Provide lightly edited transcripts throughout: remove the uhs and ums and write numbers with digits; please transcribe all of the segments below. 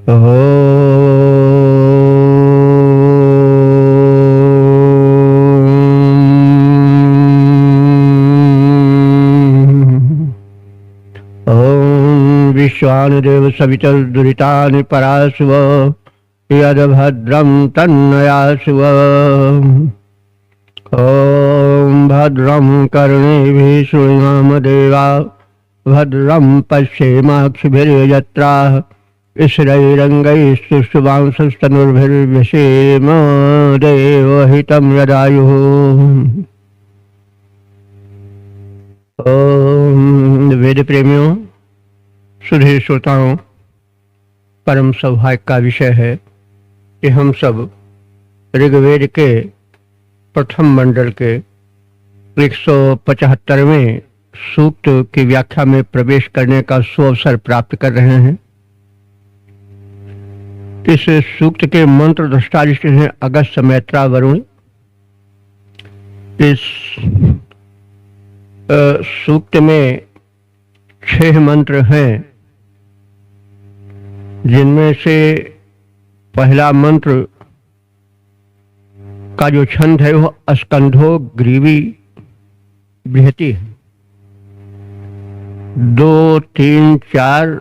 ॐ विश्वानुदेव सवितर्दुरितानि पराशुव यद्भद्रं तन्नयासुव। ॐ भद्रं कर्णेभिः शृणुयाम देवा भद्रं पश्येमाक्षिभिर्यजत्राः स्थिरैरङ्गैस्तुष्टुवांसस्तनुर्भिर्व्यसेम देवहितं यदायुः। ओम वेद प्रेमियों, सुधीर श्रोताओं, परम सौभाग्य का विषय है कि हम सब ऋग्वेद के प्रथम मंडल के 175वें सूक्त की व्याख्या में प्रवेश करने का सुअवसर प्राप्त कर रहे हैं। इस सूक्त के मंत्र दृष्टारिष्ट हैं अगस्त्य, मैत्रा, वरुण। इस सूक्त में 6 मंत्र हैं, जिनमें से पहला मंत्र का जो छंद है वह स्कंधो ग्रीवी बृहति है। 2, 3, 4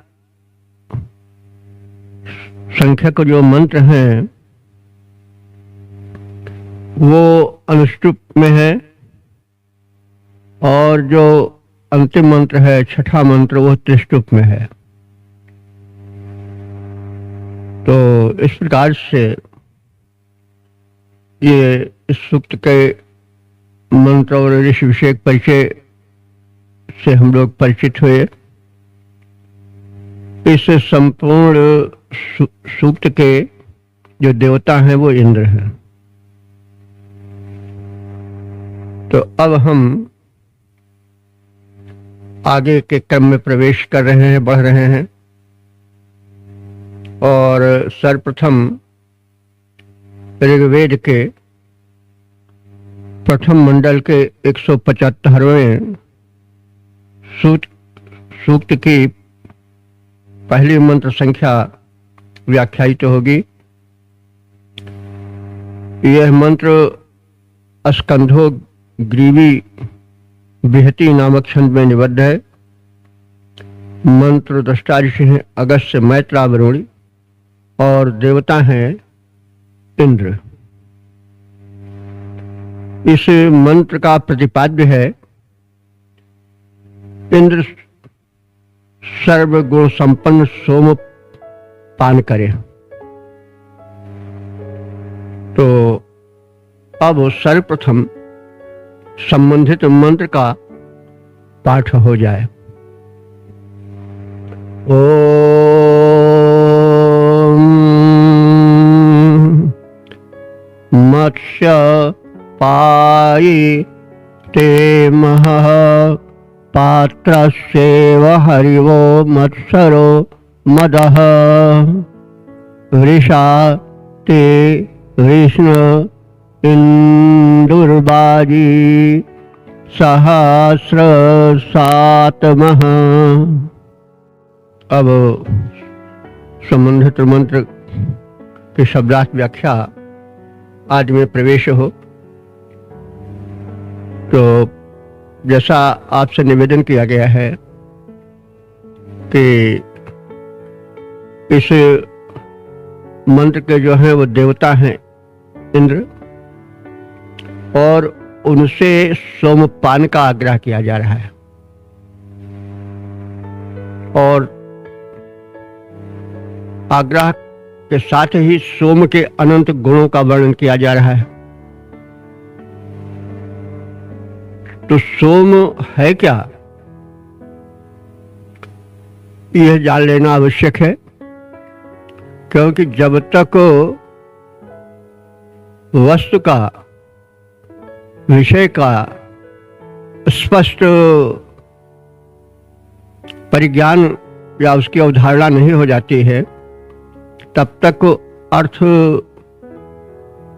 संख्या के जो मंत्र हैं वो अनुष्टुप में है, और जो अंतिम मंत्र है, छठा मंत्र, वो त्रिष्टुप में है। तो इस प्रकार से ये इस सूक्त के मंत्र और ऋषि विषयक परिचय से हम लोग परिचित हुए। इस संपूर्ण सूक्त के जो देवता हैं वो इंद्र हैं। तो अब हम आगे के क्रम में प्रवेश कर रहे हैं, बढ़ रहे हैं, और सर्वप्रथम ऋग्वेद के प्रथम मंडल के 175वें सूक्त की पहली मंत्र संख्या व्याख्यायित होगी। यह मंत्र स्कंधो ग्रीवी बृहति नामक छंद में निबद्ध है। मंत्र दृष्टा ऋषि हैं अगस्त्य, मैत्रा, वरुण, और देवता हैं इंद्र। इस मंत्र का प्रतिपाद्य है इंद्र सर्वगुण संपन्न सोम पान करे। तो अब सर्वप्रथम संबंधित मंत्र का पाठ हो जाए। ओम मत्स्य पायि ते महः पात्रस्येव हरिवो मत्सरो मदः वृषा ते विष्णु इंदुर्बाजी सहस्र सातमः। अब संबंधित मंत्र की शब्दार्थ व्याख्या आज में प्रवेश हो। तो जैसा आपसे निवेदन किया गया है कि इस मंत्र के जो हैं वो देवता हैं इंद्र, और उनसे सोमपान का आग्रह किया जा रहा है, और आग्रह के साथ ही सोम के अनंत गुणों का वर्णन किया जा रहा है। तो सोम है क्या, यह जान लेना आवश्यक है, क्योंकि जब तक वस्तु का, विषय का स्पष्ट परिज्ञान या उसकी अवधारणा नहीं हो जाती है, तब तक अर्थ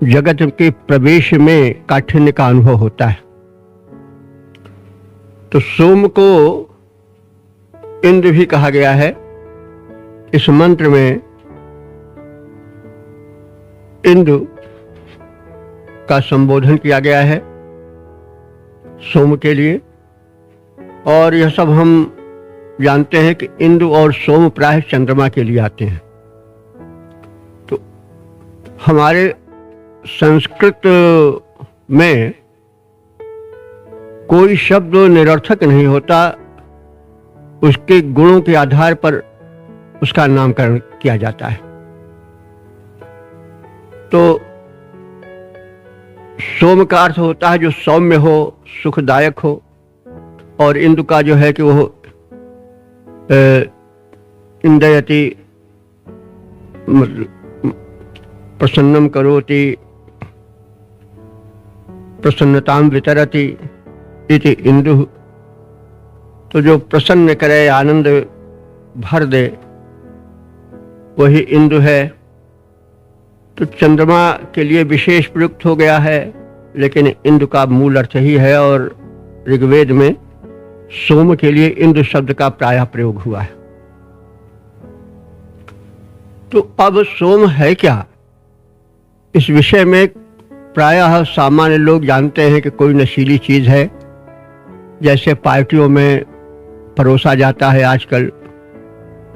जगत के प्रवेश में काठिन्य का अनुभव होता है। तो सोम को इंद्र भी कहा गया है इस मंत्र में, इंदु का संबोधन किया गया है सोम के लिए। और यह सब हम जानते हैं कि इंदु और सोम प्राय चंद्रमा के लिए आते हैं। तो हमारे संस्कृत में कोई शब्द निरर्थक नहीं होता, उसके गुणों के आधार पर उसका नामकरण किया जाता है। तो सोम का अर्थ होता है जो सौम्य हो, सुखदायक हो, और इंदु का जो है कि वो इंदयति, प्रसन्नम करोति, प्रसन्नताम वितरति इति इंदु। तो जो प्रसन्न करे, आनंद भर दे, वही इंदु है। तो चंद्रमा के लिए विशेष प्रयुक्त हो गया है, लेकिन इंदु का मूल अर्थ ही है। और ऋग्वेद में सोम के लिए इंदु शब्द का प्रायः प्रयोग हुआ है। तो अब सोम है क्या, इस विषय में प्रायः सामान्य लोग जानते हैं कि कोई नशीली चीज है, जैसे पार्टियों में परोसा जाता है आजकल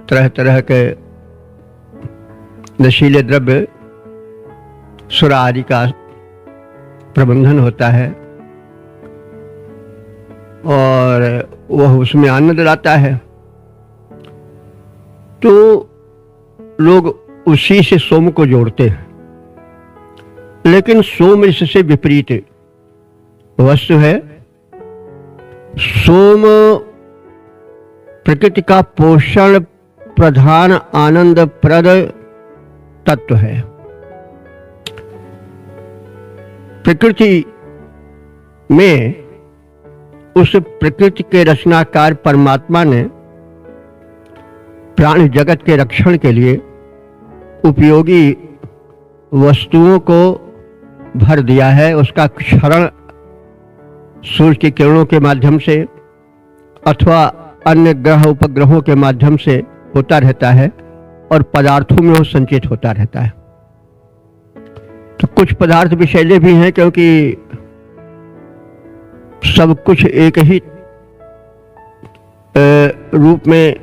तरह तरह के नशीले द्रव्य, सुरा आदि का प्रबंधन होता है और वह उसमें आनंद लाता है। तो लोग उसी से सोम को जोड़ते हैं, लेकिन सोम इससे विपरीत वस्तु है। सोम प्रकृति का पोषण प्रधान आनंद प्रद तत्व है। प्रकृति में उस प्रकृति के रचनाकार परमात्मा ने प्राणी जगत के रक्षण के लिए उपयोगी वस्तुओं को भर दिया है। उसका क्षरण सूर्य की किरणों के माध्यम से अथवा अन्य ग्रह उपग्रहों के माध्यम से होता रहता है और पदार्थों में वो संचित होता रहता है। तो कुछ पदार्थ विषैले भी हैं, क्योंकि सब कुछ एक ही रूप में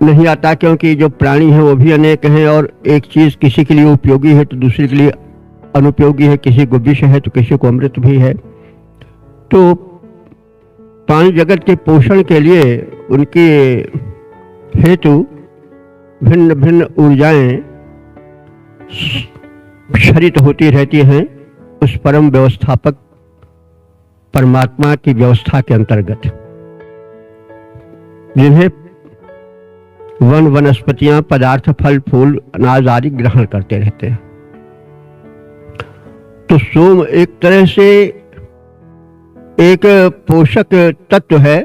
नहीं आता, क्योंकि जो प्राणी है वो भी अनेक हैं और एक चीज किसी के लिए उपयोगी है तो दूसरे के लिए अनुपयोगी है, किसी को विष है तो किसी को अमृत भी है। तो प्राणी जगत के पोषण के लिए उनके हेतु भिन्न भिन्न ऊर्जाएं क्षरित होती रहती हैं उस परम व्यवस्थापक परमात्मा की व्यवस्था के अंतर्गत, जिन्हें वन वनस्पतियां, पदार्थ, फल फूल, अनाज आदि ग्रहण करते रहते हैं। तो सोम एक तरह से एक पोषक तत्व है,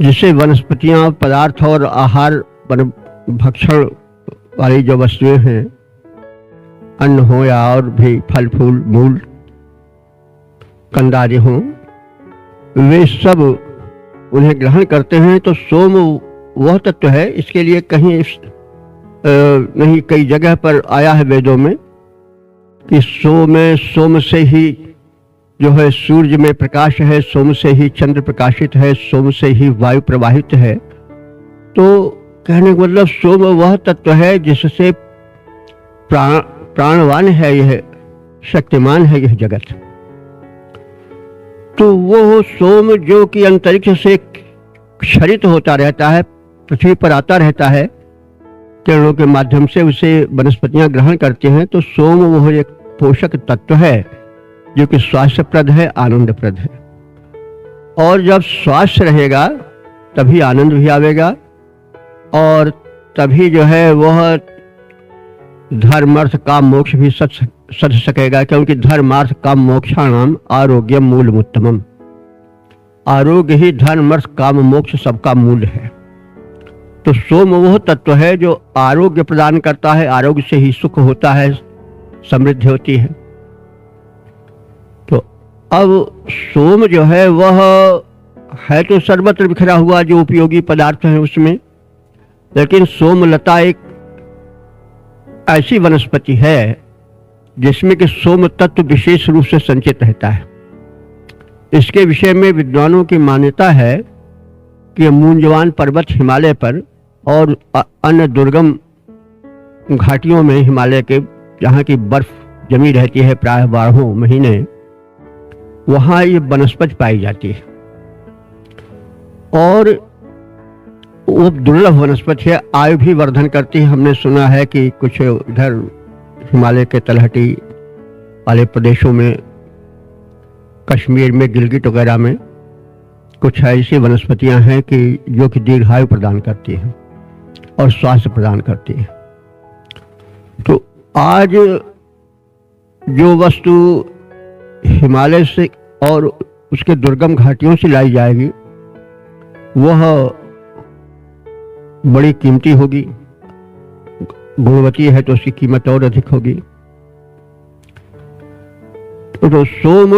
जिसे वनस्पतियां, पदार्थ और आहार भक्षण वाली जो वस्तुएं हैं, अन्न हो या और भी फल फूल, मूल, कंदारी हो, वे सब उन्हें ग्रहण करते हैं। तो सोम वह तत्व है, इसके लिए कहीं नहीं, कई जगह पर आया है वेदों में कि सोम से ही जो है सूर्य में प्रकाश है, सोम से ही चंद्र प्रकाशित है, सोम से ही वायु प्रवाहित है। तो कहने का मतलब सोम वह तत्व है जिससे प्राणवान है यह, शक्तिमान है यह जगत। तो वो सोम जो कि अंतरिक्ष से क्षरित होता रहता है, पृथ्वी पर आता रहता है, किरणों के माध्यम से उसे वनस्पतियां ग्रहण करती हैं। तो सोम वह एक पोषक तत्व है जो कि स्वास्थ्यप्रद है, आनंदप्रद है। और जब स्वास्थ्य रहेगा तभी आनंद भी आवेगा और तभी जो है वह धर्म अर्थ काम मोक्ष भी सध सकेगा, क्योंकि धर्मार्थ काम मोक्षाणाम आरोग्यम मूलमुत्तमम। आरोग्य ही धर्म अर्थ काम मोक्ष सबका मूल है। तो सोम वह तत्व है जो आरोग्य प्रदान करता है, आरोग्य से ही सुख होता है, समृद्धि होती है। तो अब सोम जो है वह है तो सर्वत्र बिखरा हुआ जो उपयोगी पदार्थ है उसमें, लेकिन सोमलता एक ऐसी वनस्पति है जिसमें कि सोम तत्व विशेष रूप से संचित रहता है। इसके विषय में विद्वानों की मान्यता है कि मूंजवान पर्वत हिमालय पर और अन्य दुर्गम घाटियों में, हिमालय के जहाँ की बर्फ जमी रहती है प्राय 12 महीने, वहाँ ये वनस्पति पाई जाती है और वो दुर्लभ वनस्पति है। आयु भी वर्धन करती है। हमने सुना है कि कुछ इधर हिमालय के तलहटी वाले प्रदेशों में, कश्मीर में, गिलगिट वगैरह में कुछ ऐसी वनस्पतियां हैं कि जो कि दीर्घायु प्रदान करती हैं और स्वास्थ्य प्रदान करती है। तो आज जो वस्तु हिमालय से और उसके दुर्गम घाटियों से लाई जाएगी वह बड़ी कीमती होगी, गुणवती है तो उसकी कीमत और अधिक होगी। तो सोम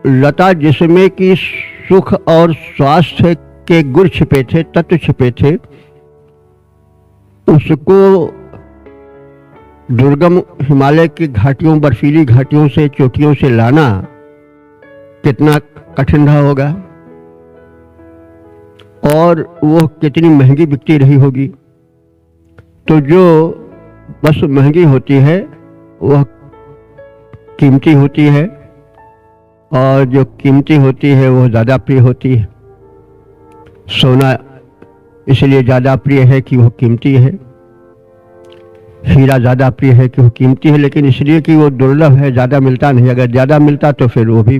लता जिसमें कि सुख और स्वास्थ्य के गुण छिपे थे, तत्व छिपे थे, उसको दुर्गम हिमालय की घाटियों, बर्फीली घाटियों से, चोटियों से लाना कितना कठिन रहा होगा और वो कितनी महंगी बिकती रही होगी। तो जो बस महंगी होती है वह कीमती होती है और जो कीमती होती है वह ज़्यादा प्रिय होती है। सोना इसलिए ज़्यादा प्रिय है कि वह कीमती है, हीरा ज़्यादा प्रिय है कि वह कीमती है, लेकिन इसलिए कि वो दुर्लभ है, ज़्यादा मिलता नहीं। अगर ज़्यादा मिलता तो फिर वो भी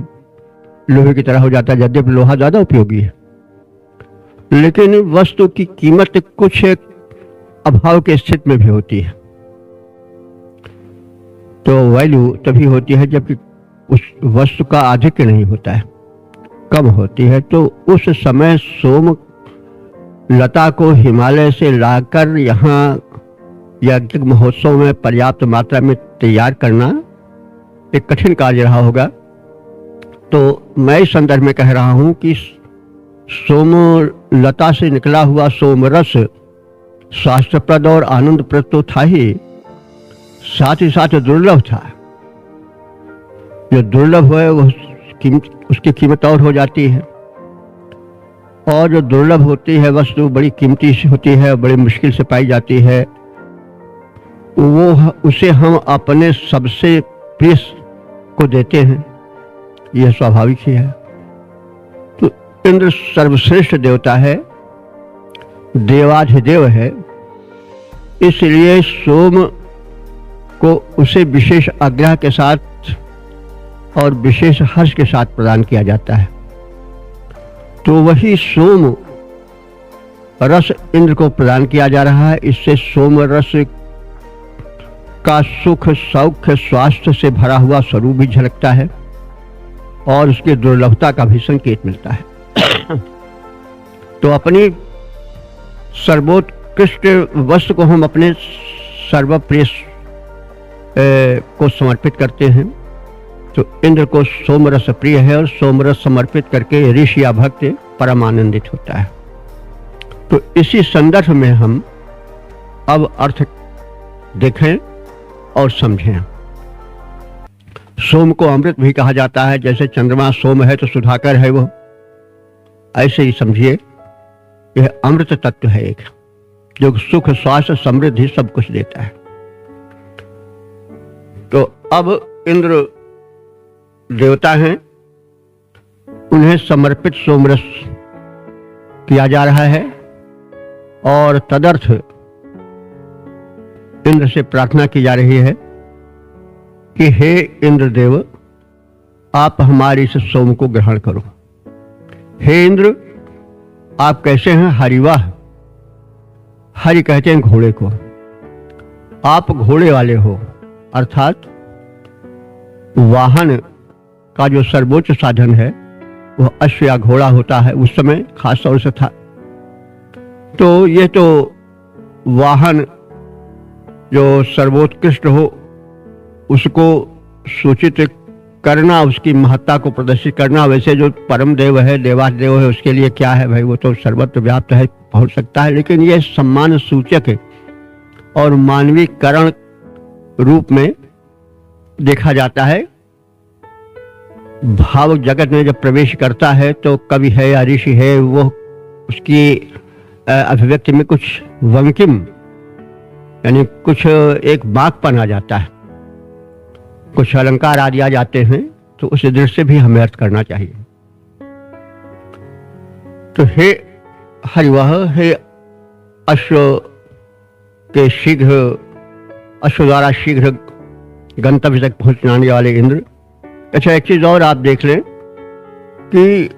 लोहे की तरह हो जाता, यद्यपि लोहा ज़्यादा उपयोगी है, लेकिन वस्तु की कीमत कुछ अभाव के स्थिति में भी होती है। तो वैल्यू तभी होती है जबकि उस वस्तु का आधिक्य नहीं होता है, कम होती है। तो उस समय सोम लता को हिमालय से लाकर यहाँ याज्ञिक महोत्सव में पर्याप्त मात्रा में तैयार करना एक कठिन कार्य रहा होगा। तो मैं इस संदर्भ में कह रहा हूँ कि सोम लता से निकला हुआ सोमरस स्वास्थ्यप्रद और आनंदप्रद तो था ही, साथ ही साथ दुर्लभ था। जो दुर्लभ है वो उसकी कीमत और हो जाती है, और जो दुर्लभ होती है वस्तु बड़ी कीमती होती है, बड़ी मुश्किल से पाई जाती है, वो उसे हम अपने सबसे प्रिय को देते हैं, यह स्वाभाविक ही है। तो इंद्र सर्वश्रेष्ठ देवता है, देवाधिदेव है, इसलिए सोम को उसे विशेष आग्रह के साथ और विशेष हर्ष के साथ प्रदान किया जाता है। तो वही सोम रस इंद्र को प्रदान किया जा रहा है। इससे सोम रस का सुख, सौख्य, स्वास्थ्य से भरा हुआ स्वरूप भी झलकता है और उसकी दुर्लभता का भी संकेत मिलता है। तो अपनी सर्वोत्कृष्ट वस्तु को हम अपने सर्वप्रिय को समर्पित करते हैं। तो इंद्र को सोमरस प्रिय है और सोमरस समर्पित करके ऋषि या भक्त परम आनंदित होता है। तो इसी संदर्भ में हम अब अर्थ देखें और समझें। सोम को अमृत भी कहा जाता है, जैसे चंद्रमा सोम है तो सुधाकर है वो, ऐसे ही समझिए यह अमृत तत्व है एक, जो सुख, स्वास्थ्य, समृद्धि सब कुछ देता है। तो अब इंद्र देवता हैं, उन्हें समर्पित सोमरस किया जा रहा है और तदर्थ इंद्र से प्रार्थना की जा रही है कि हे इंद्रदेव, आप हमारी इस सोम को ग्रहण करो। हे इंद्र, आप कैसे हैं? हरिवाह। हरि कहते हैं घोड़े को, आप घोड़े वाले हो, अर्थात वाहन का जो सर्वोच्च साधन है वह अश्व या घोड़ा होता है, उस समय खास तौर से था। तो ये तो वाहन जो सर्वोत्कृष्ट हो उसको सूचित करना, उसकी महत्ता को प्रदर्शित करना। वैसे जो परम देव है, देवादेव है, उसके लिए क्या है भाई, वो तो सर्वत्र व्याप्त है, पहुंच सकता है, लेकिन ये सम्मान सूचक है और मानवीकरण रूप में देखा जाता है। भाव जगत में जब प्रवेश करता है तो कवि है या ऋषि है, वो उसकी अभिव्यक्ति में कुछ वंकिम यानी कुछ एक बाकपन आ जाता है, कुछ अलंकार आदि आ जाते हैं, तो उस दृष्टि से भी हमें अर्थ करना चाहिए। तो हे हरिवह, हे अश्व के शीघ्र, अश्व द्वारा शीघ्र गंतव्य तक पहुंचाने वाले इंद्र। अच्छा, एक चीज और आप देख लें कि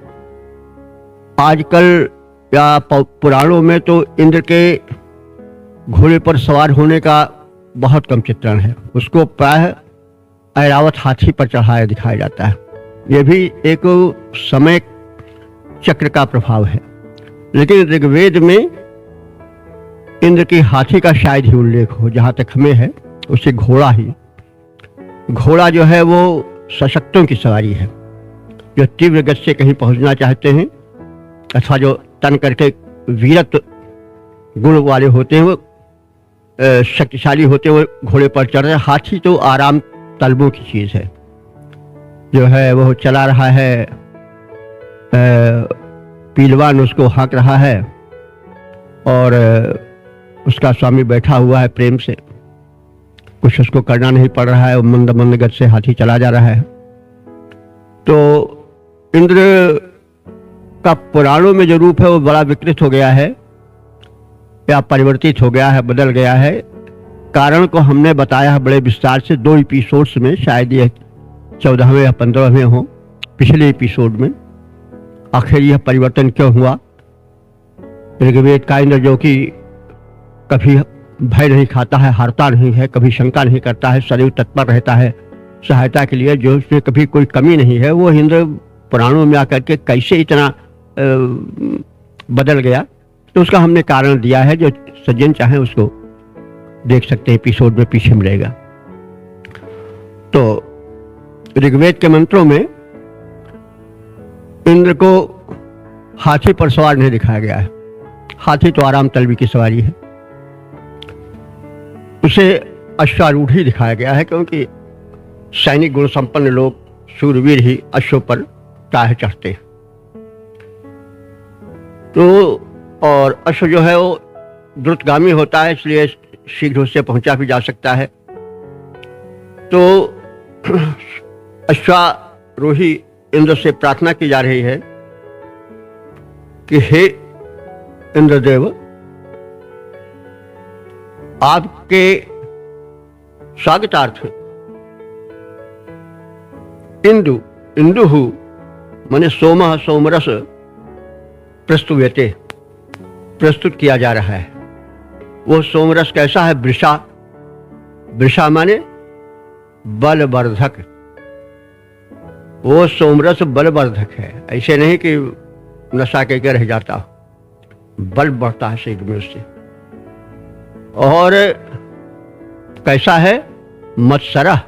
आजकल या पुराणों में तो इंद्र के घोड़े पर सवार होने का बहुत कम चित्रण है, उसको प्राय ऐरावत हाथी पर चढ़ाया दिखाया जाता है। यह भी एक समय चक्र का प्रभाव है, लेकिन ऋग्वेद में इंद्र की हाथी का शायद ही उल्लेख हो। जहां तक हमें है उसे घोड़ा ही, घोड़ा जो है वो सशक्तों की सवारी है, जो तीव्र गति से कहीं पहुंचना चाहते हैं अथवा जो तन करके वीरत्व गुण वाले होते हैं, वो शक्तिशाली होते हैं, वो घोड़े पर चढ़ रहे। हाथी तो आराम तलबों की चीज है, जो है वो चला रहा है, पीलवान उसको हाँक रहा है और उसका स्वामी बैठा हुआ है प्रेम से, कुछ उसको करना नहीं पड़ रहा है, वो मंद मंद गति से हाथी चला जा रहा है। तो इंद्र का पुराणों में जो रूप है वो बड़ा विकृत हो गया है या परिवर्तित हो गया है, बदल गया है। कारण को हमने बताया है बड़े विस्तार से 2 एपिसोड्स में, शायद ये 14वें या 15वें हो, पिछले एपिसोड में। आखिर यह परिवर्तन क्यों हुआ? ऋग्वेद का इंद्र जो कि कभी भय नहीं खाता है, हारता नहीं है, कभी शंका नहीं करता है, सदैव तत्पर रहता है सहायता के लिए, जो उसमें कभी कोई कमी नहीं है, वो इंद्र पुराणों में आकर के कैसे इतना बदल गया? तो उसका हमने कारण दिया है, जो सज्जन चाहे उसको देख सकते हैं, एपिसोड में पीछे मिलेगा। तो ऋग्वेद के मंत्रों में इंद्र को हाथी पर सवार नहीं दिखाया गया है। हाथी तो आराम तलबी की सवारी है, उसे अश्वारूढ़ी दिखाया गया है, क्योंकि सैनिक गुण संपन्न लोग, शूरवीर ही अश्व पर प्रायः चढ़ते हैं। तो और अश्व जो है वो द्रुतगामी होता है, इसलिए शीघ्र उससे पहुंचा भी जा सकता है। तो अश्वारोही इंद्र से प्रार्थना की जा रही है कि हे इंद्रदेव, आपके स्वागतार्थ इंदुहु माने सोमः सोमरस प्रस्तुयते, प्रस्तुत किया जा रहा है। वो सोमरस कैसा है? वृषा, वृषा माने बलवर्धक, वो सोमरस बलवर्धक है। ऐसे नहीं कि नशा के रह जाता, बल बढ़ता है शरीर में उससे। और कैसा है? मत्सरः,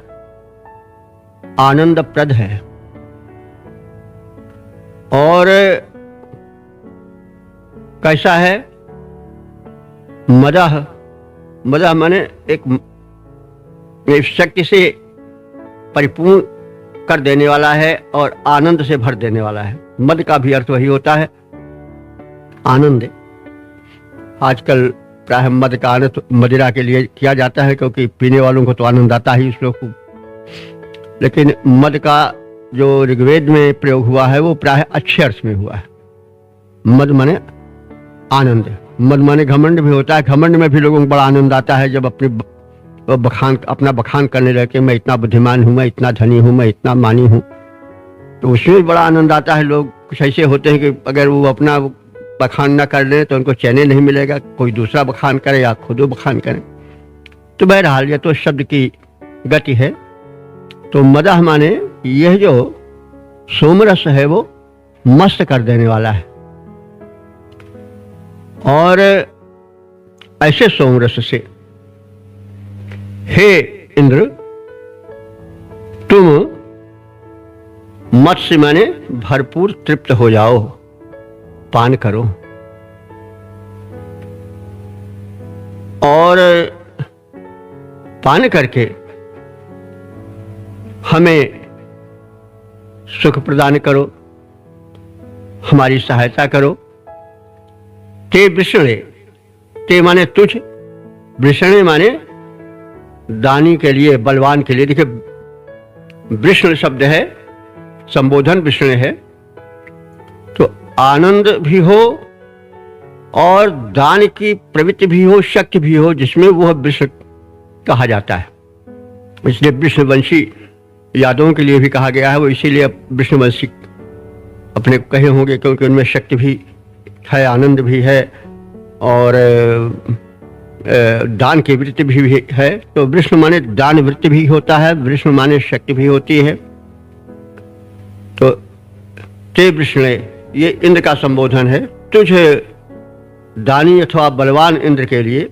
आनंदप्रद है। और कैसा है? मदः, मदः माने एक शक्ति से परिपूर्ण कर देने वाला है और आनंद से भर देने वाला है। मद का भी अर्थ वही होता है, आनंद। आजकल प्राय मद का आनंद मदिरा के लिए किया जाता है, क्योंकि पीने वालों को तो आनंद आता ही उस लोग को। लेकिन मद का जो ऋग्वेद में प्रयोग हुआ है वो प्राय अच्छे अर्थ में हुआ है। मद माने आनंद, मद माने घमंड भी होता है। घमंड में भी लोगों को बड़ा आनंद आता है जब अपना बखान करने लगे, मैं इतना बुद्धिमान हूँ, मैं इतना धनी हूँ, मैं इतना मानी हूँ, तो उसमें भी बड़ा आनंद आता है। लोग कुछ ऐसे होते हैं कि अगर वो अपना बखान ना कर लें तो उनको चैन नहीं मिलेगा, कोई दूसरा बखान करे या खुद बखान करें। तो बहरहाल यह तो शब्द की गति है। तो मदह माने यह जो सोमरस है वो मस्त कर देने वाला है। और ऐसे सोमरस से हे इंद्र, तुम मत्स्य माने भरपूर तृप्त हो जाओ, पान करो। और पान करके हमें सुख प्रदान करो, हमारी सहायता करो। ते वृषणे, ते माने तुझ, वृषणे माने दानी के लिए, बलवान के लिए। देखिए वृषण शब्द है, संबोधन वृषण है, तो आनंद भी हो और दान की प्रवृत्ति भी हो, शक्ति भी हो, जिसमें वह वृषण कहा जाता है। इसलिए विष्णुवंशी यादवों के लिए भी कहा गया है, वो इसीलिए विष्णुवंशी अपने कहे होंगे, क्योंकि उनमें शक्ति भी है, आनंद भी है और दान की वृत्ति भी है। तो विष्णु माने दान वृत्ति भी होता है, विष्णु माने शक्ति भी होती है। तो ते वृष्णे, ये इंद्र का संबोधन है। तुझे दानी अथवा बलवान इंद्र के लिए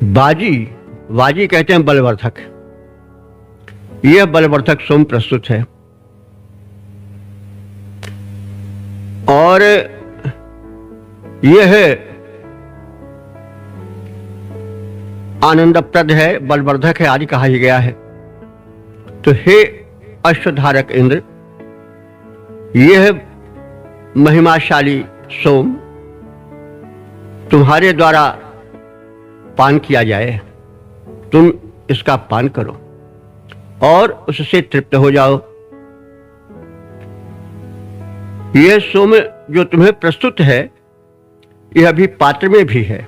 बाजी, बाजी कहते हैं बलवर्धक, यह बलवर्धक सोम प्रस्तुत है और यह आनंदप्रद है, बलवर्धक है आदि कहा ही गया है। तो हे अश्वधारक इंद्र, यह महिमाशाली सोम तुम्हारे द्वारा पान किया जाए, तुम इसका पान करो और उससे तृप्त हो जाओ। यह सोम जो तुम्हें प्रस्तुत है, यह अभी पात्र में भी है।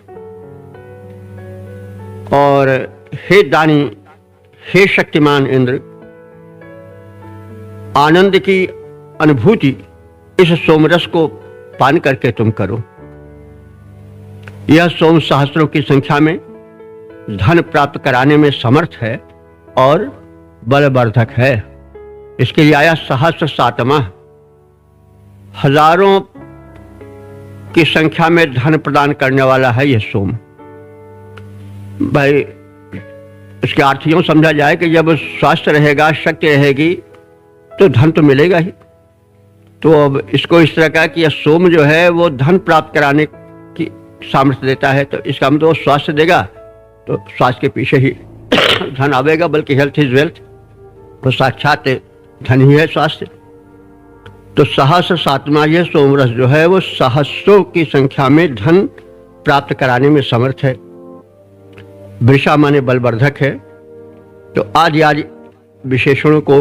और हे दानी, हे शक्तिमान इंद्र, आनंद की अनुभूति इस सोमरस को पान करके तुम करो। यह सोम सहस्त्रों की संख्या में धन प्राप्त कराने में समर्थ है और बलवर्धक है। इसके लिए आया सहस्त्र सातमा, हजारों की संख्या में धन प्रदान करने वाला है यह सोम। भाई इसके अर्थ यूं समझा जाए कि जब स्वास्थ्य रहेगा, शक्ति रहेगी, तो धन तो मिलेगा ही। तो अब इसको इस तरह का कि यह सोम जो है वो धन प्राप्त कराने की सामर्थ्य देता है। तो इसका मतलब स्वास्थ्य देगा तो स्वास्थ्य के पीछे ही धन आवेगा, बल्कि हेल्थ इज वेल्थ, तो साक्षात धन ही है स्वास्थ्य। तो सहस्र सातवां यह सोमरस जो है वो सहस्रों की संख्या में धन प्राप्त कराने में समर्थ है। वृषा माने बलवर्धक है। तो आदि आदि विशेषणों को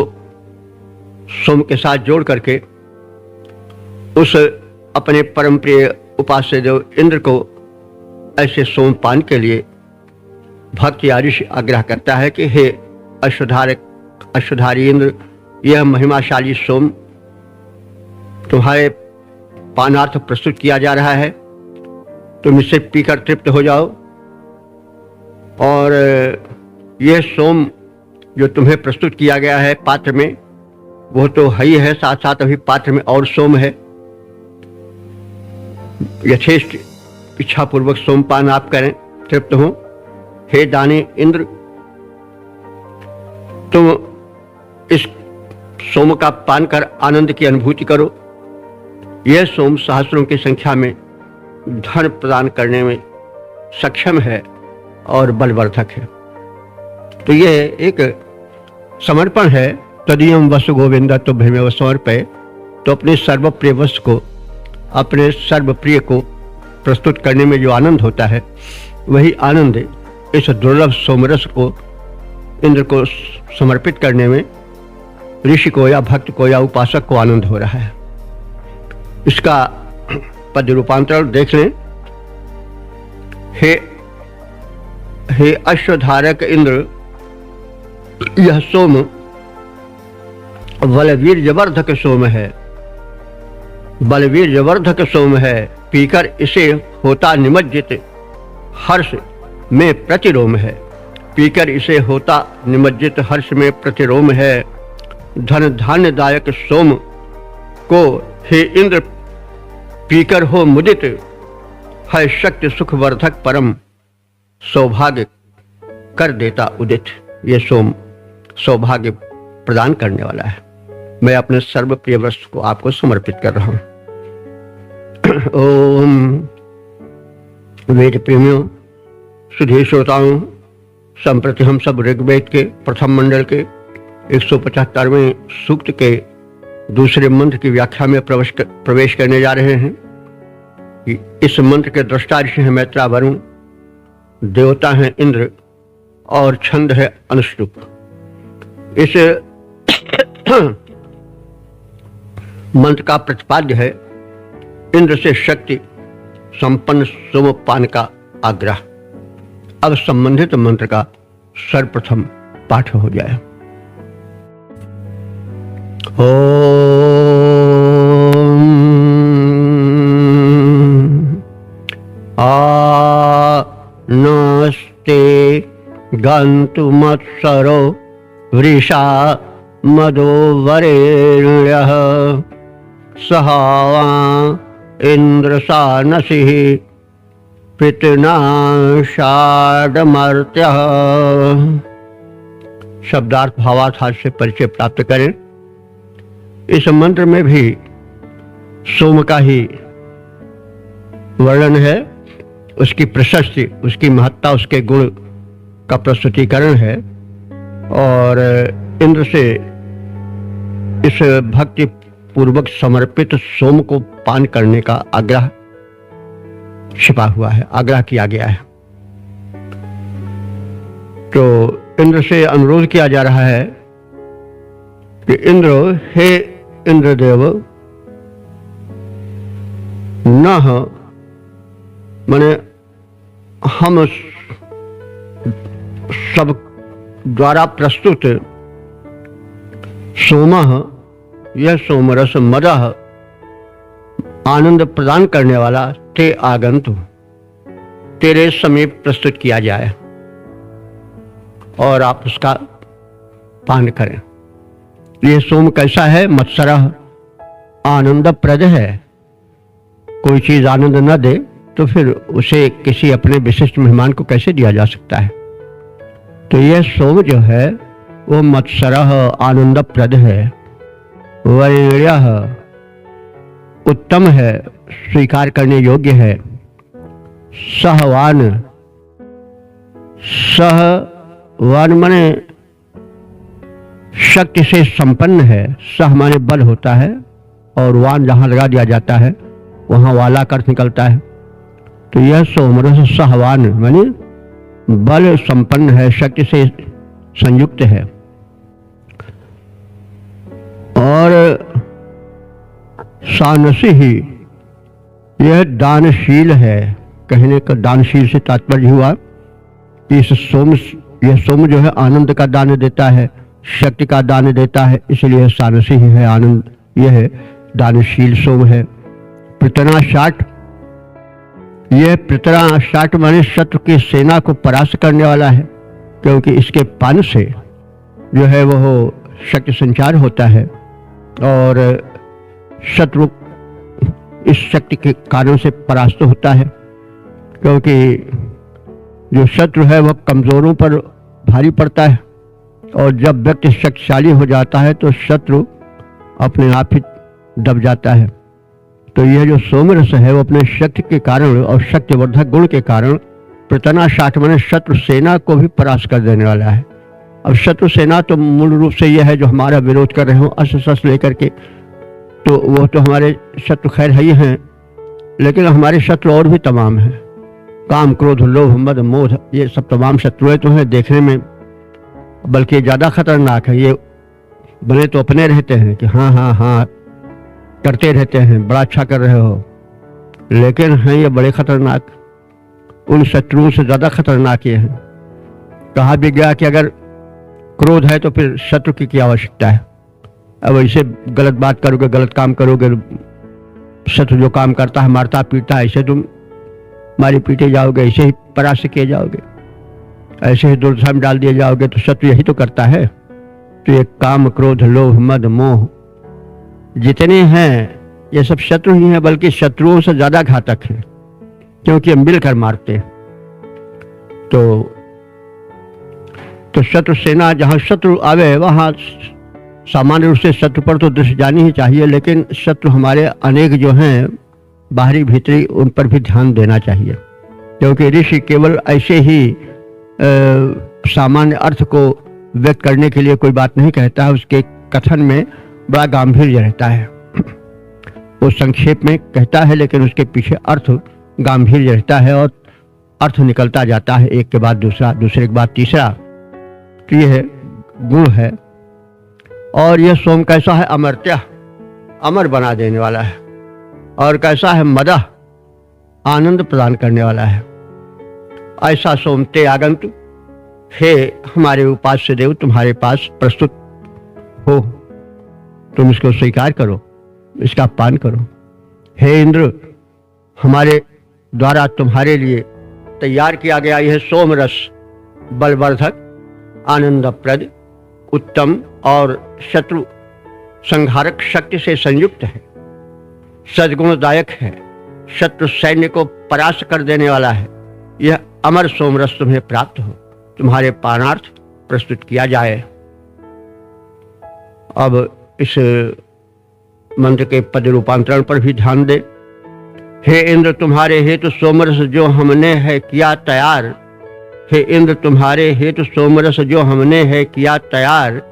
सोम के साथ जोड़ करके उस अपने परम प्रिय उपास्य देव इंद्र को ऐसे सोम पान के लिए भक्त या ऋषि आग्रह करता है कि हे अश्वधारी इंद्र, यह महिमाशाली सोम तुम्हारे पानार्थ प्रस्तुत किया जा रहा है, तुम इससे पीकर तृप्त हो जाओ। और यह सोम जो तुम्हें प्रस्तुत किया गया है पात्र में, वो तो है ही है, साथ साथ अभी पात्र में और सोम है। यथेष्ट इच्छा पूर्वक सोमपान आप करें, तृप्त हो। हे दानी इंद्र, तुम इस सोम का पान कर आनंद की अनुभूति करो। यह सोम सहस्रों की संख्या में धन प्रदान करने में सक्षम है और बलवर्धक है। तो यह एक समर्पण है। तदीयम वस्तु गोविंद तो भीमेव समर्पय। तो अपने सर्वप्रिय वस्तु को, अपने सर्वप्रिय को प्रस्तुत करने में जो आनंद होता है, वही आनंद इस दुर्लभ सोमरस को, इंद्र को समर्पित करने में ऋषि को या भक्त को या उपासक को आनंद हो रहा है। इसका पद रूपांतरण देख लें। हे अश्वधारक इंद्र, यह सोम बलवीर जबरदक सोम है, बलवीर जबरदक सोम है। पीकर इसे होता निमज्जित हर्ष में प्रतिरोम है। पीकर इसे होता निमज्जित हर्ष में प्रतिरोम है। धन धान्यदायक सोम को हे इंद्र पीकर हो मुदित, है शक्ति सुखवर्धक परम सौभाग्य कर देता उदित। ये सोम सौभाग्य प्रदान करने वाला है। मैं अपने सर्वप्रिय वस्तु को आपको समर्पित कर रहा हूं। ओम वेद प्रेमियों, सुधी श्रोताओं, संप्रति हम सब ऋग्वेद के प्रथम मंडल के 175वें सूक्त के दूसरे मंत्र की व्याख्या में प्रवेश करने जा रहे हैं। इस मंत्र के दृष्टा ऋषि हैं मैत्रा वरुण, देवता हैं इंद्र और छंद है अनुष्टुप। इस मंत्र का प्रतिपाद्य है इंद्र से शक्ति संपन्न सोमपान का आग्रह। अब संबंधित मंत्र का सर्वप्रथम पाठ हो जाए। ओम नस्ते गन्तुमत्सरो वृषा मदो वरेण्यः सहावा इंद्रसानसिः पृतनाषाढमर्त्यः। शब्दार्थ भावार्थ से परिचय प्राप्त करें। इस मंत्र में भी सोम का ही वर्णन है, उसकी प्रशस्ति, उसकी महत्ता, उसके गुण का प्रस्तुतिकरण है और इंद्र से इस भक्ति पूर्वक समर्पित सोम को पान करने का आग्रह छिपा हुआ है, आग्रह किया गया है। तो इंद्र से अनुरोध किया जा रहा है कि इंद्र, हे इंद्रदेव, न माने हम सब द्वारा प्रस्तुत सोमः, यह सोमरस मदः आनंद प्रदान करने वाला ते आगंतु, तेरे समीप प्रस्तुत किया जाए और आप उसका पान करें। यह सोम कैसा है? मत्सरः, आनंदप्रद है। कोई चीज आनंद न दे तो फिर उसे किसी अपने विशिष्ट मेहमान को कैसे दिया जा सकता है? तो यह सोम जो है वो मत्सरः, आनंदप्रद है। वरेण्यः, उत्तम है, स्वीकार करने योग्य है। सहवान, सहवान माने शक्ति से संपन्न है। सह माने बल होता है और वान जहां लगा दिया जाता है वहां वाला का अर्थ निकलता है। तो यह सोमरस सहवान माने बल संपन्न है, शक्ति से संयुक्त है और सानसी ही, यह दानशील है। कहने का दानशील से तात्पर्य हुआ इस सोम, यह सोम जो है आनंद का दान देता है, शक्ति का दान देता है, इसलिए सानसी ही है। आनंद यह दानशील सोम है। पृतनाषाठ, यह पृतनाषाठ माने शत्रु की सेना को परास्त करने वाला है, क्योंकि इसके पान से जो है वह शक्ति संचार होता है और शत्रु इस शक्ति के कारण से परास्त होता है। क्योंकि जो शत्रु है वह कमजोरों पर भारी पड़ता है और जब व्यक्ति शक्तिशाली हो जाता है तो शत्रु अपने आप ही दब जाता है। तो यह जो सोमरस है वो अपने शक्ति के कारण और शक्तिवर्धक गुण के कारण पृतनाषाठ माने शत्रु सेना को भी परास्त कर देने वाला है। अब शत्रु सेना तो मूल रूप से यह है जो हमारा विरोध कर रहे हो अस्त्र शस्त्र लेकर के, तो वो तो हमारे शत्रु खैर है ही हैं, लेकिन हमारे शत्रु और भी तमाम हैं। काम, क्रोध, लोभ, मद, मोह, ये सब तमाम शत्रुएं तो हैं देखने में, बल्कि ज़्यादा खतरनाक है। ये बने तो अपने रहते हैं कि हाँ हाँ हाँ करते रहते हैं, बड़ा अच्छा कर रहे हो, लेकिन हैं ये बड़े खतरनाक। उन शत्रुओं से ज़्यादा खतरनाक ये हैं। कहा भी गया कि अगर क्रोध है तो फिर शत्रु की क्या आवश्यकता है? अब ऐसे गलत बात करोगे, गलत काम करोगे, शत्रु जो काम करता है मारता पीटता है, ऐसे तुम मारी पीटे जाओगे, ऐसे ही परास्त किए जाओगे, ऐसे ही दुर्दशा में डाल दिए जाओगे। तो शत्रु यही तो करता है। तो ये काम, क्रोध, लोभ, मद, मोह जितने हैं ये सब शत्रु ही हैं, बल्कि शत्रुओं से ज्यादा घातक हैं, क्योंकि हम मिलकर मारते हैं। तो शत्रु सेना, जहां शत्रु आवे वहां सामान्य रूप से शत्रु पर तो दृष्टि जानी ही चाहिए, लेकिन शत्रु हमारे अनेक जो हैं बाहरी भीतरी, उन पर भी ध्यान देना चाहिए। क्योंकि ऋषि केवल ऐसे ही सामान्य अर्थ को व्यक्त करने के लिए कोई बात नहीं कहता है, उसके कथन में बड़ा गांभीर्य रहता है। वो संक्षेप में कहता है लेकिन उसके पीछे अर्थ गांभीर्य रहता है और अर्थ निकलता जाता है, एक के बाद दूसरा, दूसरे के बाद तीसरा। तो यह गुण है। और यह सोम कैसा है? अमर्त्य, अमर बना देने वाला है। और कैसा है? मदः, आनंद प्रदान करने वाला है। ऐसा सोम ते आगंतु, हे हमारे उपास्य देव तुम्हारे पास प्रस्तुत हो, तुम इसको स्वीकार करो, इसका पान करो। हे इंद्र, हमारे द्वारा तुम्हारे लिए तैयार किया गया यह सोम रस बलवर्धक, आनंदप्रद, उत्तम और शत्रु संहारक शक्ति से संयुक्त है, सद्गुणदायक है, शत्रु सैन्य को परास्त कर देने वाला है। यह अमर सोमरस तुम्हें प्राप्त हो, तुम्हारे पानार्थ प्रस्तुत किया जाए। अब इस मंत्र के पद रूपांतरण पर भी ध्यान दे। हे इंद्र, तुम्हारे हेतु सोमरस जो हमने है किया तैयार, हे इंद्र, तुम्हारे हेतु सोमरस जो हमने है किया तैयार,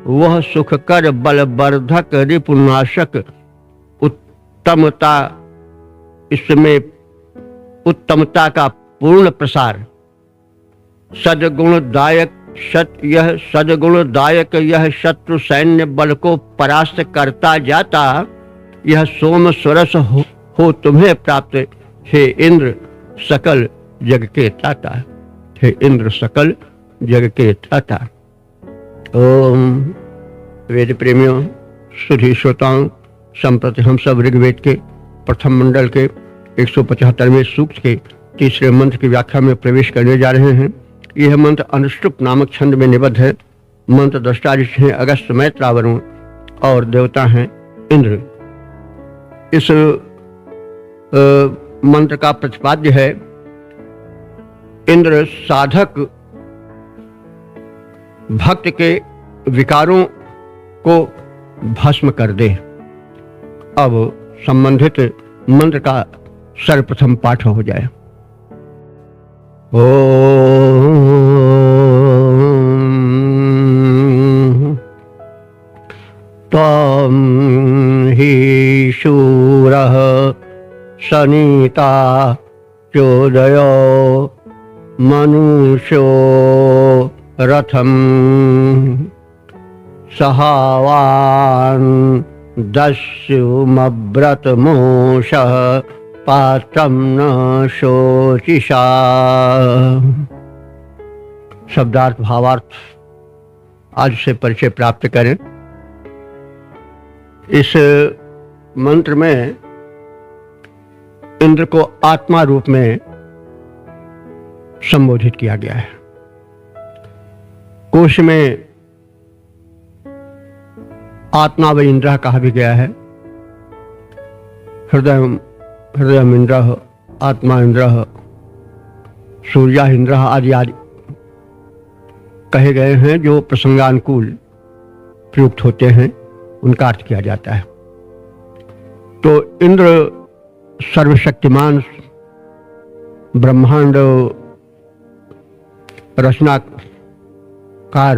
वह सुखकर बलवर्धक रिपुनाशक उत्तमता, इसमें उत्तमता का पूर्ण प्रसार, सद्गुणदायक यह सद्गुणदायक, यह शत्रु सैन्य बल को परास्त करता जाता, यह सोम स्वरस हो तुम्हें प्राप्त, हे इंद्र सकल जग के त्राता, हे इंद्र सकल जग के त्राता। ओम वेद प्रेमियों, सुधी श्रोताओं, संप्रति हम सब ऋग्वेद के प्रथम मंडल के 175वें सूक्त के तीसरे मंत्र की व्याख्या में प्रवेश करने जा रहे हैं। यह मंत्र अनुष्टुप नामक छंद में निबद्ध है। मंत्र दृष्टा ऋषि हैं अगस्त, मैत्र, वरुण और देवता हैं इंद्र। इस मंत्र का प्रतिपाद्य है, इंद्र साधक भक्त के विकारों को भस्म कर दे। अब संबंधित मंत्र का सर्वप्रथम पाठ हो जाए। ओम त्वं हि शूरः सनीता चोदयो मनुष्यो रथम सहावान् दस्युमव्रत मोषः पात्रं न शोचिषा। शब्दार्थ भावार्थ आज से परिचय प्राप्त करें। इस मंत्र में इंद्र को आत्मा रूप में संबोधित किया गया है। कोश में आत्मा व इंद्र कहा भी गया है। हृदय इंद्र, आत्मा इंद्र, सूर्या इंद्र आदि आदि कहे गए हैं, जो प्रसंगानुकूल प्रयुक्त होते हैं, उनका अर्थ किया जाता है। तो इंद्र सर्वशक्तिमान ब्रह्मांड रचनाकार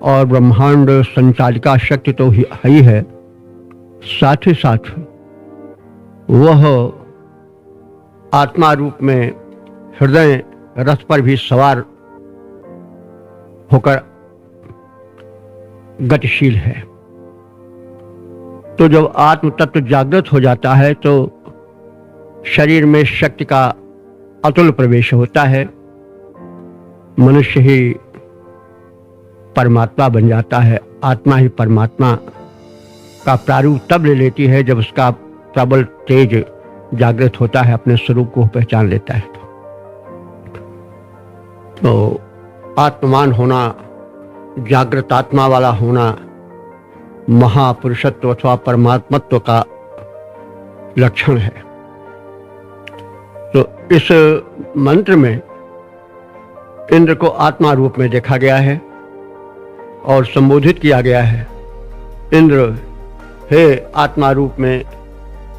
और ब्रह्मांड संचालिका शक्ति तो ही है, साथ ही साथ वह आत्मा रूप में हृदय रथ पर भी सवार होकर गतिशील है। तो जब आत्म तत्व जागृत हो जाता है तो शरीर में शक्ति का अतुल प्रवेश होता है। मनुष्य ही परमात्मा बन जाता है। आत्मा ही परमात्मा का प्रारूप तब ले लेती है जब उसका प्रबल तेज जागृत होता है, अपने स्वरूप को पहचान लेता है। तो आत्मान होना, जागृत आत्मा वाला होना महापुरुषत्व अथवा परमात्मत्व का लक्षण है। तो इस मंत्र में इंद्र को आत्मा रूप में देखा गया है और संबोधित किया गया है। इंद्र, हे आत्मा रूप में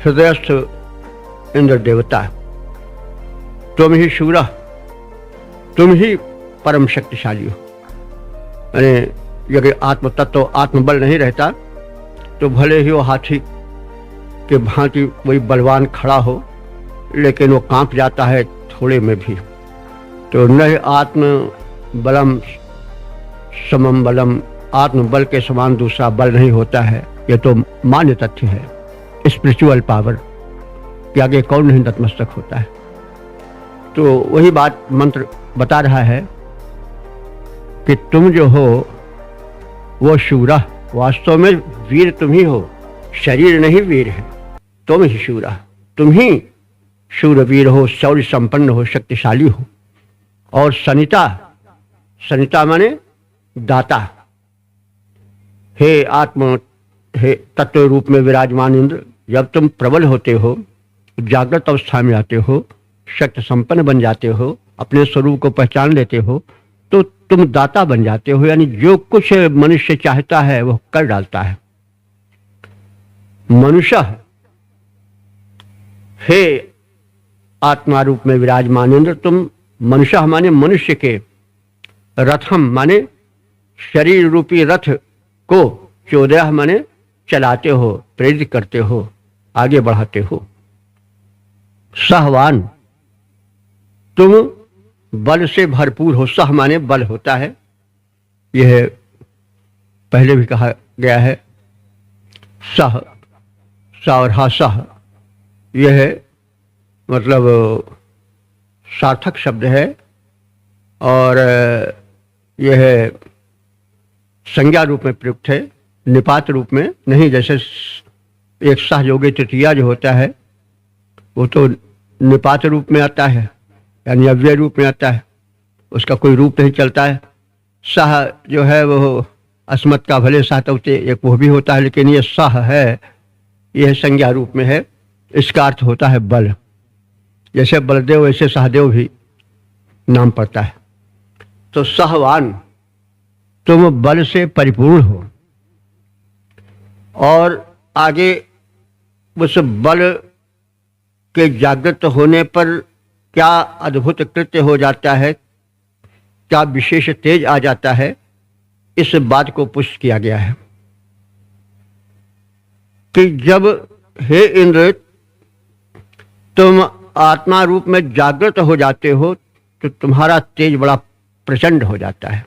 हृदयस्थ इंद्र देवता, तुम ही शूर, तुम ही परम शक्तिशाली हो। यानी यदि आत्म तत्व आत्मबल नहीं रहता तो भले ही वो हाथी के भांति वही बलवान खड़ा हो, लेकिन वो कांप जाता है थोड़े में भी। तो न आत्म बलम समम बलम, आत्मबल के समान दूसरा बल नहीं होता है। ये तो मान्य तथ्य है, स्पिरिचुअल पावर के आगे कौन नहीं नतमस्तक होता है। तो वही बात मंत्र बता रहा है कि तुम जो हो वो शूरा, वास्तव में वीर तुम ही हो, शरीर नहीं वीर है, तुम ही शूरा, तुम ही शूरवीर हो, शौर्य संपन्न हो, शक्तिशाली हो। और सनिता, सनिता माने दाता। हे आत्म, हे तत्व रूप में विराजमान इंद्र, जब तुम प्रबल होते हो, जागृत अवस्था में आते हो, शक्ति संपन्न बन जाते हो, अपने स्वरूप को पहचान लेते हो, तो तुम दाता बन जाते हो। यानी जो कुछ मनुष्य चाहता है वो कर डालता है। मनुष्य, हे आत्मा रूप में विराजमान इंद्र, तुम मनुष्य माने मनुष्य के, रथम माने शरीर रूपी रथ को, चोदह माने चलाते हो, प्रेरित करते हो, आगे बढ़ाते हो। सहवान, तुम बल से भरपूर हो। सह माने बल होता है, यह पहले भी कहा गया है। सह, सा और हा सह, यह मतलब सार्थक शब्द है और यह संज्ञा रूप में प्रयुक्त है, निपात रूप में नहीं। जैसे एक सहयोगी तृतीया जो होता है वो तो निपात रूप में आता है, यानी अव्यय रूप में आता है, उसका कोई रूप नहीं चलता है। सह जो है वो अस्मत् का भले सातवते एक वो भी होता है, लेकिन ये सह है, यह संज्ञा रूप में है। इसका अर्थ होता है बल। जैसे बलदेव वैसे सहदेव भी नाम पड़ता है। तो सहवान, तुम बल से परिपूर्ण हो और आगे उस बल के जागृत होने पर क्या अद्भुत कृत्य हो जाता है, क्या विशेष तेज आ जाता है, इस बात को पुष्ट किया गया है कि जब हे इंद्र तुम आत्मा रूप में जागृत हो जाते हो तो तुम्हारा तेज बड़ा प्रचंड हो जाता है।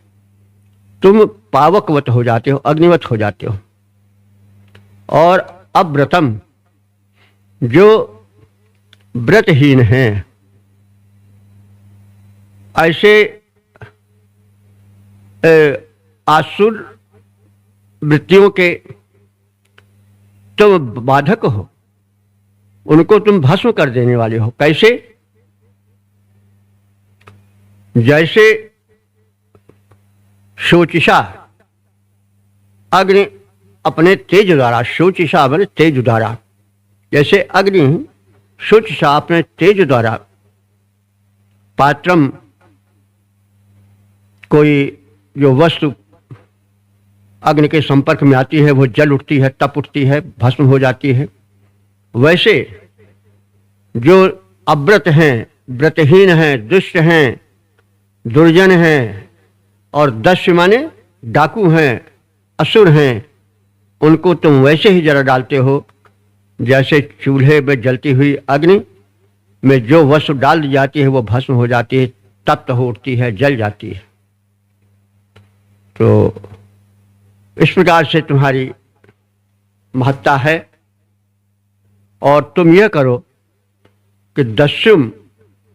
तुम पावकवत हो जाते हो, अग्निवत हो जाते हो। और अव्रतम, जो व्रतहीन हैं, ऐसे आसुर वृत्तियों के तुम बाधक हो, उनको तुम भस्म कर देने वाले हो। कैसे? जैसे शोचिषा अग्नि अपने तेज द्वारा, शोचिषा बने तेज द्वारा, जैसे अग्नि शोचिषा अपने तेज द्वारा पात्रम, कोई जो वस्तु अग्नि के संपर्क में आती है वो जल उठती है, तप उठती है, भस्म हो जाती है। वैसे जो अव्रत हैं, व्रतहीन हैं, दुष्ट हैं, दुर्जन हैं और दस्यु माने डाकू हैं, असुर हैं, उनको तुम वैसे ही जला डालते हो जैसे चूल्हे में जलती हुई अग्नि में जो वस्तु डाल दी जाती है वो भस्म हो जाती है, तप्त हो उठती है, जल जाती है। तो इस प्रकार से तुम्हारी महत्ता है। और तुम यह करो कि दस्युम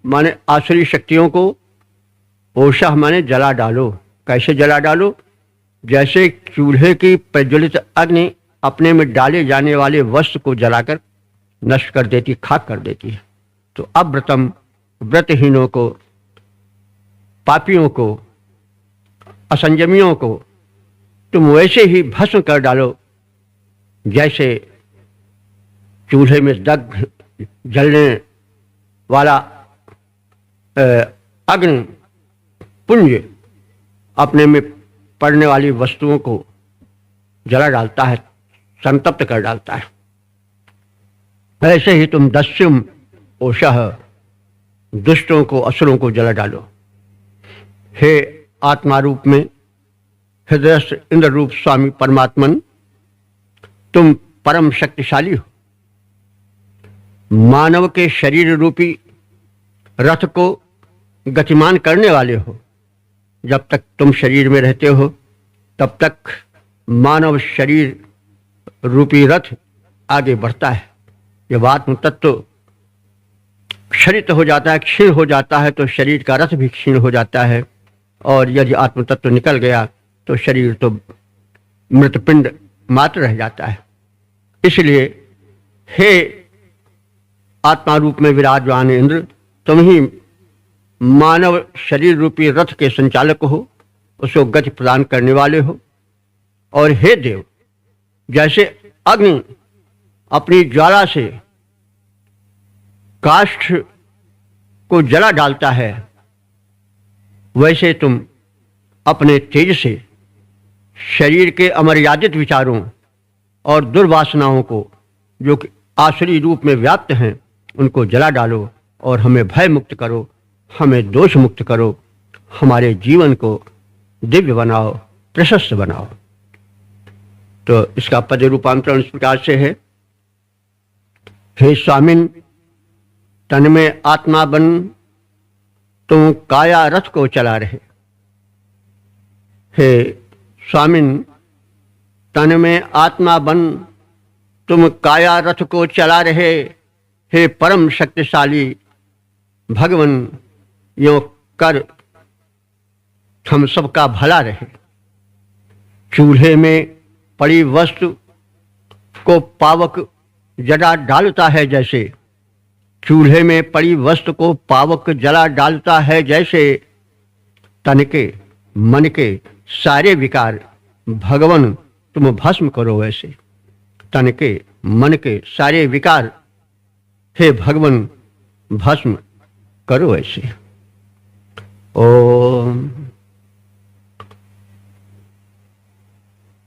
माने आसुरी शक्तियों को, ओषा माने जला डालो। कैसे जला डालो? जैसे चूल्हे की प्रज्वलित अग्नि अपने में डाले जाने वाले वस्तु को जलाकर नष्ट कर देती, खाक कर देती है। तो अव्रतम, व्रतहीनों को, पापियों को, असंयमियों को तुम वैसे ही भस्म कर डालो जैसे चूल्हे में दग्ध जलने वाला अग्नि पुंज अपने में पड़ने वाली वस्तुओं को जला डालता है, संतप्त कर डालता है। ऐसे ही तुम दस्युम ओषः, दुष्टों को, असुरों को जला डालो। हे आत्मा रूप में, हृदयस्थ इंद्र रूप स्वामी परमात्मन, तुम परम शक्तिशाली हो। मानव के शरीर रूपी रथ को गतिमान करने वाले हो। जब तक तुम शरीर में रहते हो तब तक मानव शरीर रूपी रथ आगे बढ़ता है। जब आत्म तत्व क्षरित हो जाता है, क्षीण हो जाता है, तो शरीर का रथ भी क्षीण हो जाता है। और यदि आत्म तत्व निकल गया तो शरीर तो मृतपिंड मात्र रह जाता है। इसलिए हे आत्मा रूप में विराजमान इंद्र, तुम ही मानव शरीर रूपी रथ के संचालक हो, उसको गति प्रदान करने वाले हो। और हे देव, जैसे अग्नि अपनी ज्वाला से काष्ठ को जला डालता है, वैसे तुम अपने तेज से शरीर के अमर्यादित विचारों और दुर्वासनाओं को, जो कि आसुरी रूप में व्याप्त हैं, उनको जला डालो और हमें भय मुक्त करो, हमें दोष मुक्त करो, हमारे जीवन को दिव्य बनाओ, प्रशस्त बनाओ। तो इसका पद रूपांतरण इस प्रकार से है। हे स्वामिन, तन में आत्मा बन तुम काया रथ को चला रहे। हे स्वामिन, तन में आत्मा बन तुम काया रथ को चला रहे। हे परम शक्तिशाली भगवन, यो कर हम सबका भला रहे। चूल्हे में पड़ी वस्तु को पावक जला डालता है जैसे, चूल्हे में पड़ी वस्तु को पावक जला डालता है जैसे, तन के मन के सारे विकार भगवन तुम भस्म करो वैसे। तन के मन के सारे विकार हे भगवन भस्म करो ऐसे। ओम